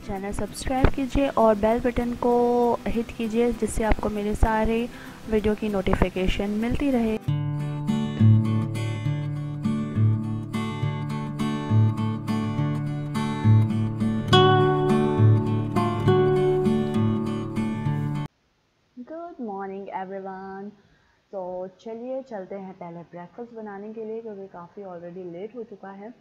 Channel subscribe कीजिए और bell button को हिट कीजिए जिससे आपको मेरे सारे वीडियो की नोटिफिकेशन मिलती रहे। Good morning everyone. तो चलिए चलते हैं पहले ब्रेकफास्ट बनाने के लिए, क्योंकि काफ़ी ऑलरेडी लेट हो चुका है।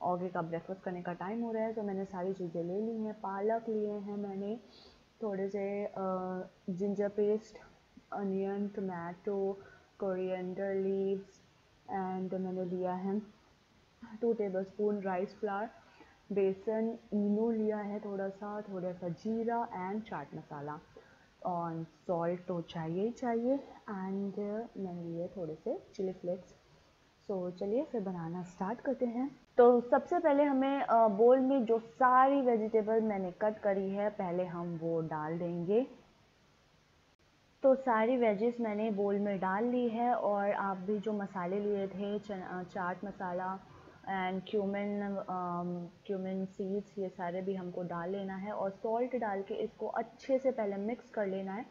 आगे का ब्रेकफास्ट करने का टाइम हो रहा है। तो मैंने सारी चीज़ें ले ली हैं। पालक लिए हैं मैंने, थोड़े से ginger paste, onion, tomato, coriander leaves, and मैंने लिया है 2 टेबलस्पून राइस फ्लावर, बेसन, इनो लिया है थोड़ा सा जीरा एंड चाट मसाला, और सॉल्ट तो चाहिए ही चाहिए, एंड मैंने लिए थोड़े से चिली फ्लेक्स। सो चलिए फिर बनाना स्टार्ट करते हैं। तो सबसे पहले हमें बोल में जो सारी वेजिटेबल मैंने कट करी है पहले हम वो डाल देंगे। तो सारी वेजेस मैंने बोल में डाल ली है, और आप भी जो मसाले लिए थे chaat masala and cumin seeds, ये सारे भी हमको डाल लेना है, और सॉल्ट डाल के इसको अच्छे से पहले मिक्स कर लेना है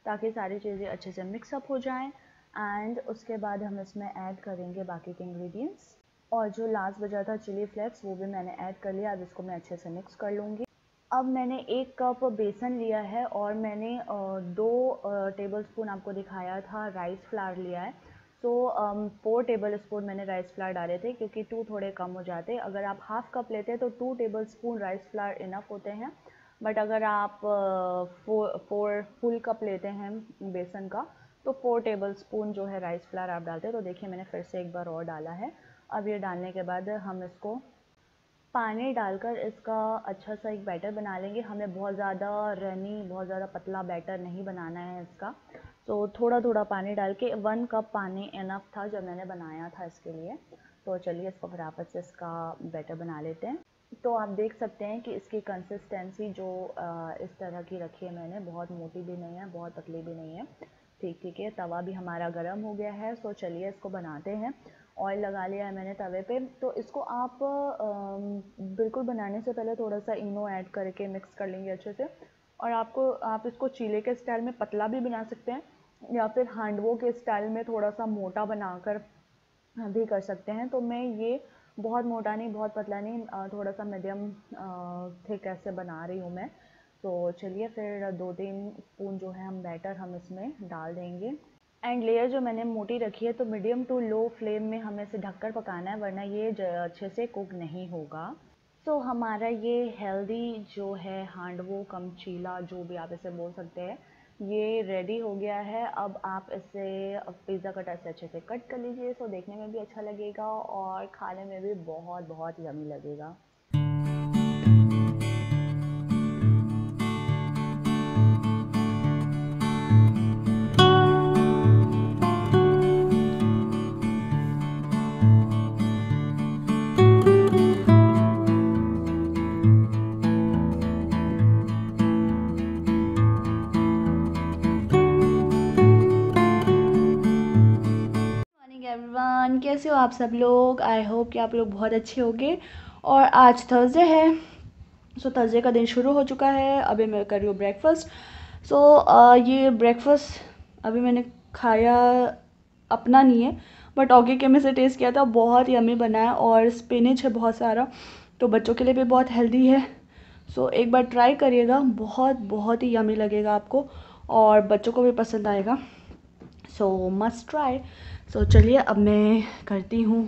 ताकि सारी चीज़ें अच्छे से मिक्सअप हो जाएं। एंड उसके बाद हम इसमें ऐड करेंगे बाकी के इंग्रेडिएंट्स, और जो लास्ट बचा था चिली फ्लेक्स वो भी मैंने ऐड कर लिया। अब इसको मैं अच्छे से मिक्स कर लूँगी। अब मैंने 1 कप बेसन लिया है, और मैंने 2 टेबलस्पून आपको दिखाया था राइस फ्लावर लिया है। सो 4 टेबलस्पून मैंने राइस फ्लावर डाले थे, क्योंकि 2 थोड़े कम हो जाते। अगर आप हाफ कप लेते हैं तो 2 टेबलस्पून राइस फ्लावर इनफ होते हैं, बट अगर आप 4 फुल कप लेते हैं बेसन का तो 4 टेबलस्पून जो है राइस फ्लावर आप डालते हैं। तो देखिए मैंने फिर से एक बार और डाला है। अब ये डालने के बाद हम इसको पानी डालकर इसका अच्छा सा एक बैटर बना लेंगे। हमें बहुत ज़्यादा बहुत ज़्यादा पतला बैटर नहीं बनाना है इसका। तो थोड़ा थोड़ा पानी डाल के 1 कप पानी इनफ था जब मैंने बनाया था इसके लिए। तो चलिए इसको फटाफट से इसका बैटर बना लेते हैं। तो आप देख सकते हैं कि इसकी कंसिस्टेंसी जो इस तरह की रखी है मैंने, बहुत मोटी भी नहीं है बहुत पतली भी नहीं है, ठीक है। तवा भी हमारा गर्म हो गया है। सो चलिए इसको बनाते हैं। ऑयल लगा लिया है मैंने तवे पे। तो इसको आप बिल्कुल बनाने से पहले थोड़ा सा इनो ऐड करके मिक्स कर लेंगे अच्छे से। और आप इसको चीले के स्टाइल में पतला भी बना सकते हैं, या फिर हांडवों के स्टाइल में थोड़ा सा मोटा बनाकर भी कर सकते हैं। तो मैं ये बहुत मोटा नहीं बहुत पतला नहीं, थोड़ा सा मीडियम थिक ऐसे बना रही हूँ मैं। तो चलिए फिर 2-3 स्पून जो है हम बैटर हम इसमें डाल देंगे। एंड लेयर जो मैंने मोटी रखी है, तो मीडियम टू लो फ्लेम में हमें इसे ढककर पकाना है, वरना ये अच्छे से कुक नहीं होगा। तो हमारा ये हेल्दी जो है हांडवो कम चीला जो भी आप इसे बोल सकते हैं, ये रेडी हो गया है। अब आप इसे पिज़्ज़ा कटर से अच्छे से कट कर लीजिए। सो देखने में भी अच्छा लगेगा और खाने में भी बहुत बहुत यमी लगेगा। एवरीवन, कैसे हो आप सब लोग? आई होप कि आप लोग बहुत अच्छे होंगे। और आज थर्सडे है। सो थर्सडे का दिन शुरू हो चुका है। अभी मैं कर रही हूँ ब्रेकफास्ट। सो ये ब्रेकफास्ट अभी मैंने खाया अपना नहीं है, बट ऑगे के में से टेस्ट किया था, बहुत यम्मी बना है। और स्पिनच है बहुत सारा, तो बच्चों के लिए भी बहुत हेल्दी है। सो एक बार ट्राई करिएगा, बहुत बहुत ही यम्मी लगेगा आपको, और बच्चों को भी पसंद आएगा। सो मस्ट ट्राई। सो चलिए अब मैं करती हूँ।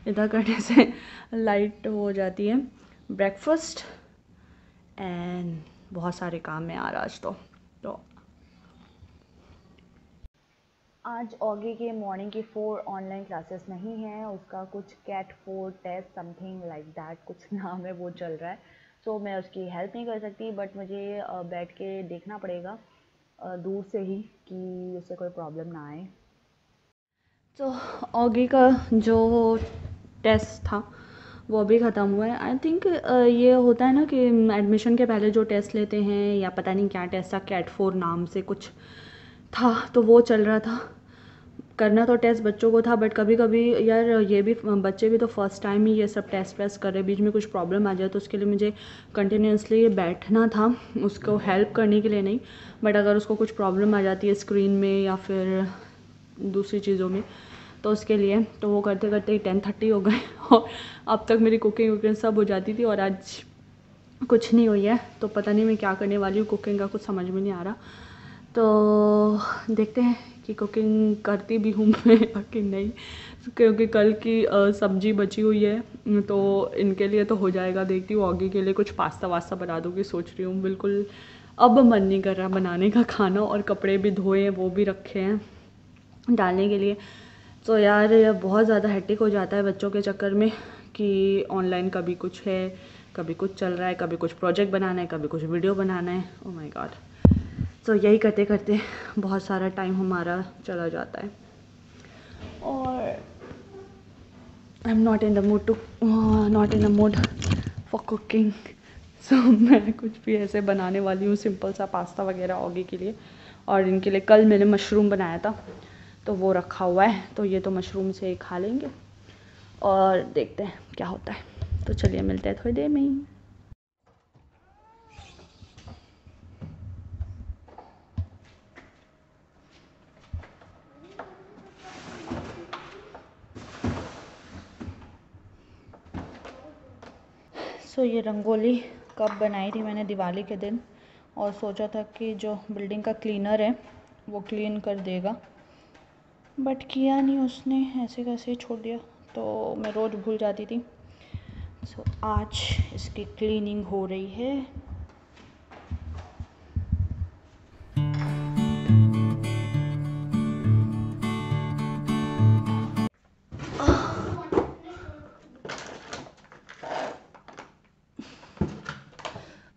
इधर करने से लाइट हो जाती है ब्रेकफास्ट, एंड बहुत सारे काम है आज तो आज ऑगी के मॉर्निंग की 4 ऑनलाइन क्लासेस नहीं हैं। उसका कुछ CAT 4 test something like that कुछ नाम है, वो चल रहा है। सो मैं उसकी हेल्प नहीं कर सकती, बट मुझे बैठ के देखना पड़ेगा दूर से ही कि उससे कोई प्रॉब्लम ना आए। तो ऑगी का जो टेस्ट था वो भी ख़त्म हुआ है। आई थिंक ये होता है ना कि एडमिशन के पहले जो टेस्ट लेते हैं, या पता नहीं क्या टेस्ट था, कैट 4 नाम से कुछ था, तो वो चल रहा था। करना तो टेस्ट बच्चों को था, बट कभी कभी यार ये भी बच्चे भी तो फर्स्ट टाइम ही ये सब टेस्ट वेस्ट कर रहे, बीच में कुछ प्रॉब्लम आ जाए तो उसके लिए मुझे कंटिन्यूसली बैठना था, उसको हेल्प करने के लिए नहीं, बट अगर उसको कुछ प्रॉब्लम आ जाती है स्क्रीन में या फिर दूसरी चीज़ों में तो उसके लिए, तो वो करते करते ही 10:30 हो गए और अब तक मेरी कुकिंग वुकिंग सब हो जाती थी और आज कुछ नहीं हुई है। तो पता नहीं मैं क्या करने वाली हूँ, कुकिंग का कुछ समझ में नहीं आ रहा। तो देखते हैं कि कुकिंग करती भी हूँ मैं कि नहीं, क्योंकि कल की सब्जी बची हुई है तो इनके लिए तो हो जाएगा। देखती हूँ ऑगी के लिए कुछ पास्ता वास्ता बना दूँगी सोच रही हूँ। बिल्कुल अब मन नहीं कर रहा बनाने का खाना, और कपड़े भी धोए हैं वो भी रखे हैं डालने के लिए। तो यार ये बहुत ज़्यादा हेक्टिक हो जाता है बच्चों के चक्कर में कि ऑनलाइन कभी कुछ है, कभी कुछ चल रहा है, कभी कुछ प्रोजेक्ट बनाना है, कभी कुछ वीडियो बनाना है। Oh my God. तो यही करते करते बहुत सारा टाइम हमारा चला जाता है और I am not in the mood for cooking. So मैं कुछ भी ऐसे बनाने वाली हूँ, सिंपल सा पास्ता वगैरह ऑगी के लिए। और इनके लिए कल मैंने मशरूम बनाया था तो वो रखा हुआ है, तो ये तो मशरूम से ही खा लेंगे और देखते हैं क्या होता है। तो चलिए मिलते हैं थोड़ी देर में ही। सो ये रंगोली कब बनाई थी मैंने, दिवाली के दिन, और सोचा था कि जो बिल्डिंग का क्लीनर है वो क्लीन कर देगा, बट किया नहीं उसने, ऐसे कैसे छोड़ दिया। तो मैं रोज़ भूल जाती थी। सो आज इसकी क्लीनिंग हो रही है।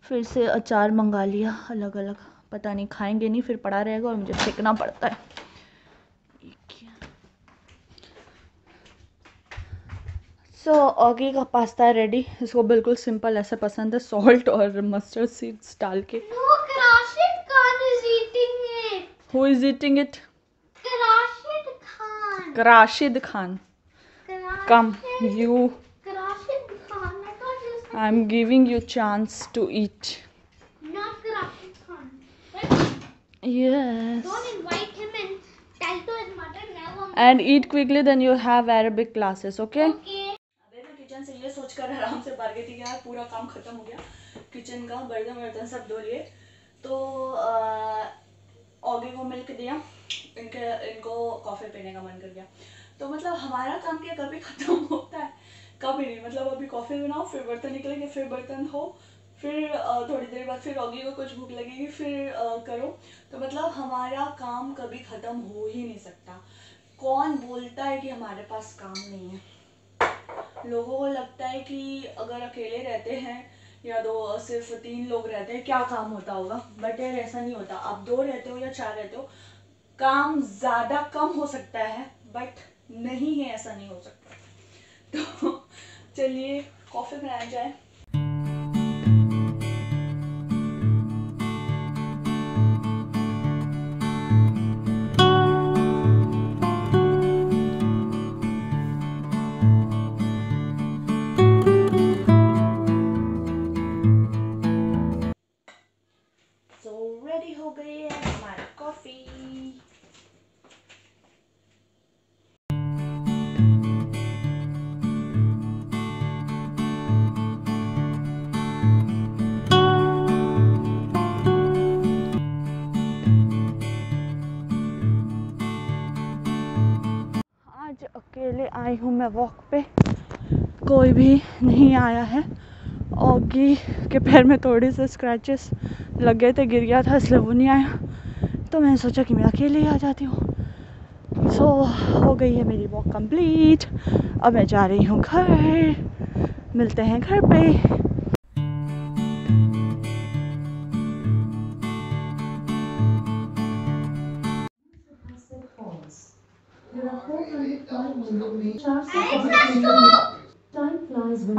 फिर से अचार मंगा लिया अलग अलग, पता नहीं खाएंगे नहीं, फिर पड़ा रहेगा और मुझे फेंकना पड़ता है। सो ऑगी का पास्ता रेडी। इसको बिल्कुल सिंपल ऐसे पसंद है, सॉल्ट और मस्टर्ड सीड्स डाल के। No, Rashid Khan is eating it. Who is eating it? Rashid Khan. Rashid Khan. Come, you. Rashid Khan. I thought you said I'm giving you chance to eat. not Rashid Khan. But Yes. don't invite him and tell to his mother never. And eat quickly, then you have Arabic classes, okay? Okay. अबे मैं kitchen से ये सोचकर आराम से भाग गई थी कि यार पूरा काम खत्म हो गया किचन का, बर्तन वर्तन सब धो लिए। तो ऑगी को मिल्क दिया, इनको कॉफ़ी पीने का मन कर गया। तो मतलब हमारा काम क्या कभी ख़त्म होता है? कभी नहीं। मतलब अभी कॉफ़ी बनाओ, फिर बर्तन निकलेंगे, फिर बर्तन धो, फिर थोड़ी देर बाद फिर ऑगी को कुछ भूख लगेगी, फिर करो। तो मतलब हमारा काम कभी ख़त्म हो ही नहीं सकता। कौन बोलता है कि हमारे पास काम नहीं है? लोगों को लगता है कि अगर अकेले रहते हैं या सिर्फ 3 लोग रहते हैं क्या काम होता होगा, बट यार ऐसा नहीं होता। आप 2 रहते हो या 4 रहते हो, काम ज़्यादा कम हो सकता है, बट नहीं है ऐसा नहीं हो सकता। तो चलिए कॉफ़ी बनाया जाए। रेडी हो गई है हमारी कॉफ़ी। आज अकेले आई हूँ मैं वॉक पे, कोई भी नहीं आया है। ऑगी के पैर में थोड़े से स्क्रैचेस लग गए थे, गिर गया था इसलिए वो नहीं आया। तो मैंने सोचा कि मैं अकेले ही आ जाती हूँ। सो हो गई है मेरी वॉक कंप्लीट। अब मैं जा रही हूँ घर, मिलते हैं घर पे।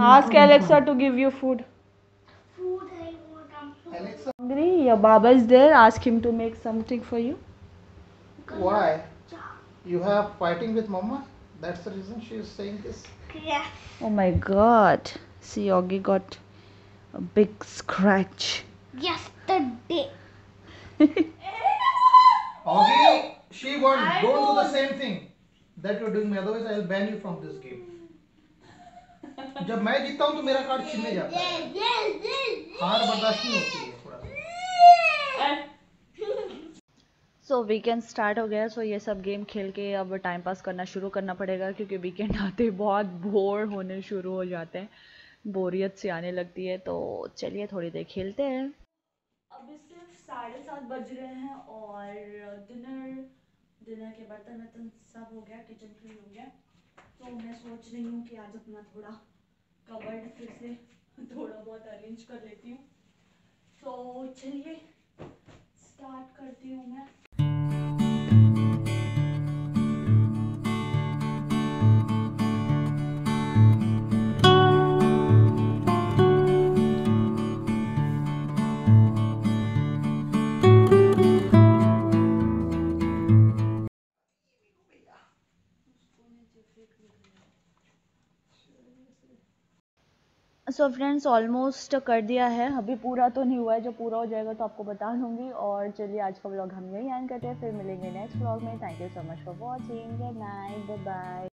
Ask Alexa to give you food. Food I want. I'm so Hungry? Your Baba is there. Ask him to make something for you. Why? You have fighting with mama? That's the reason she is saying this? Yeah. Oh my god. See, Augie got a big scratch. Yesterday. Augie, she won't. Don't do the same thing that you're doing me. Otherwise, I'll ban you from this game. जब मैं जीतता हूँ तो मेरा card छीनने जाता है. हार बर्दाश्त नहीं होती है थोड़ा सा. सो वीकेंड स्टार्ट हो गया. सो ये सब गेम खेल के अब टाइम पास करना शुरू करना पड़ेगा, क्योंकि वीकेंड आते ही बहुत बोर होने शुरू हो जाते हैं, बोरियत सी आने लगती है. तो चलिए थोड़ी देर खेलते हैं. अभी सिर्फ 7:30 बज रहे हैं और डिनर के बर्तन वर्तन सब हो गया, किचन क्लीन हो गया. तो मैं सोच रही हूँ कि आज अपना थोड़ा कबर्ड फिर से थोड़ा बहुत अरेंज कर लेती हूँ. तो चलिए स्टार्ट करती हूँ मैं. सो फ्रेंड्स ऑलमोस्ट कर दिया है, अभी पूरा तो नहीं हुआ है. जो पूरा हो जाएगा तो आपको बता दूंगी. और चलिए आज का व्लॉग हम यही एंड करते हैं, फिर मिलेंगे नेक्स्ट व्लॉग में. Thank you so much for watching. Good night, bye bye.